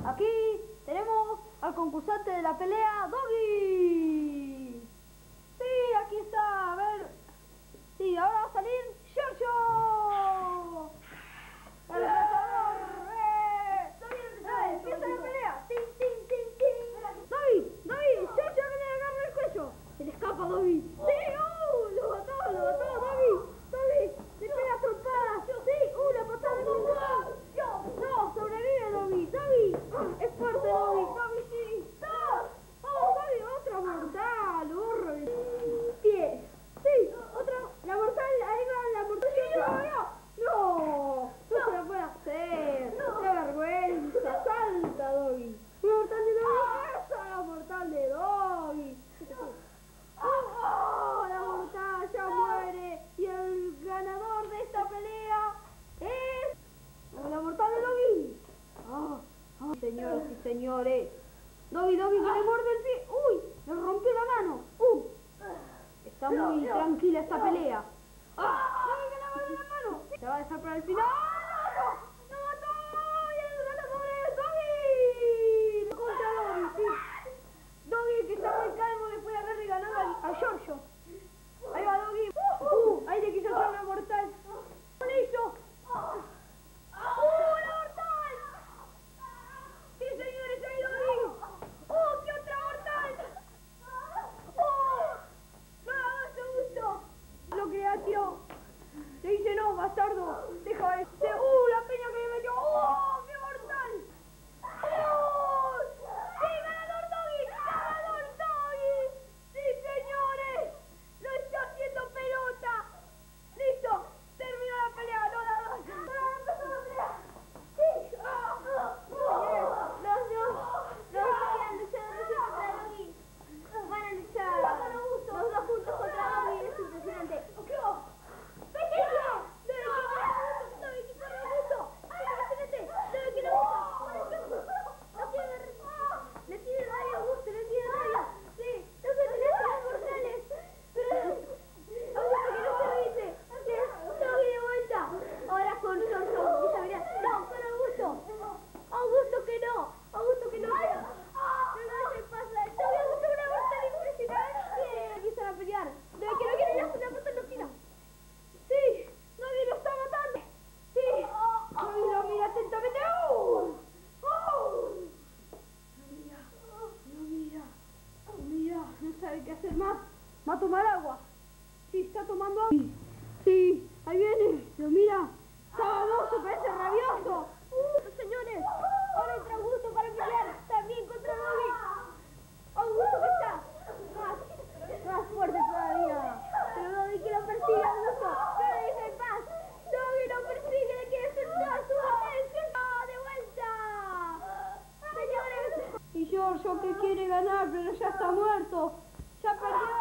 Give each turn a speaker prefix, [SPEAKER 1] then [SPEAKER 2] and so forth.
[SPEAKER 1] Aquí tenemos al concursante de la pelea, Doggy. Sí, aquí está, a ver. Sí, ahora va a salir Giorgio. El retador. Empieza la pelea. Tin, tin, tin, tin. Doggy, Giorgio viene a agarrar el cuello. Se le escapa Doggy. Sí, lo mató, Doggy, le pega trompadas. Sí, la patada de Doggy. No, sobrevive Doggy, es fuerte Doggy, sí. Vamos Doggy, otra mortal, pie. Sí, otra, la mortal, ahí va la mortal. No se la puede hacer. Qué vergüenza, salta Doggy. La mortal de Doggy, esa es la mortal de Doggy. La mortal ya muere y el ganador de esta pelea es la mortal de Doggy. Señoras y señores, Doggy que le muerde el pie. Uy, le rompió la mano. Está muy tranquila esta pelea. Doggy que le muerde la mano. Se va a dejar para el final. ¡No mató! ¡Y el ganador es Doggy! Contra Doggy, sí. Doggy que está muy calmo después de haberle ganado a Giorgio. Ahí va Doggy. Ahí le quiso hacer una mortal. ¡No le hizo! ¡La mortal! ¡Sí, señores, ahí Doggy! ¡Qué otra mortal! ¡Nada más te gustó! Lo que tiró. Le dice, no, bastardo, deja de... la peña que me metió. ¡Qué mortal! ¡Sí, ganador Doggy! ¡Sí, señores! ¡Lo está haciendo pelota! ¡Listo! ¡Terminó la pelea! ¡No la dos! ¡Empezó la pelea! ¡Sí! Los habían luchado recién contra Doggy. Van a luchar los dos juntos contra Doggy. Es impresionante. Va a tomar agua. Sí, está tomando agua. Sí, ahí viene. Lo mira. Está baboso, parece rabioso. Señores, ahora entra Augusto para pelear también contra Doggy. Augusto que está más fuerte todavía. Pero Doggy que lo persigue, Augusto. No le deja en paz. Doggy lo persigue, le quiere centrar su atención. ¡No, de vuelta! Señores. Y Giorgio que quiere ganar, pero ya está muerto. Ya perdió.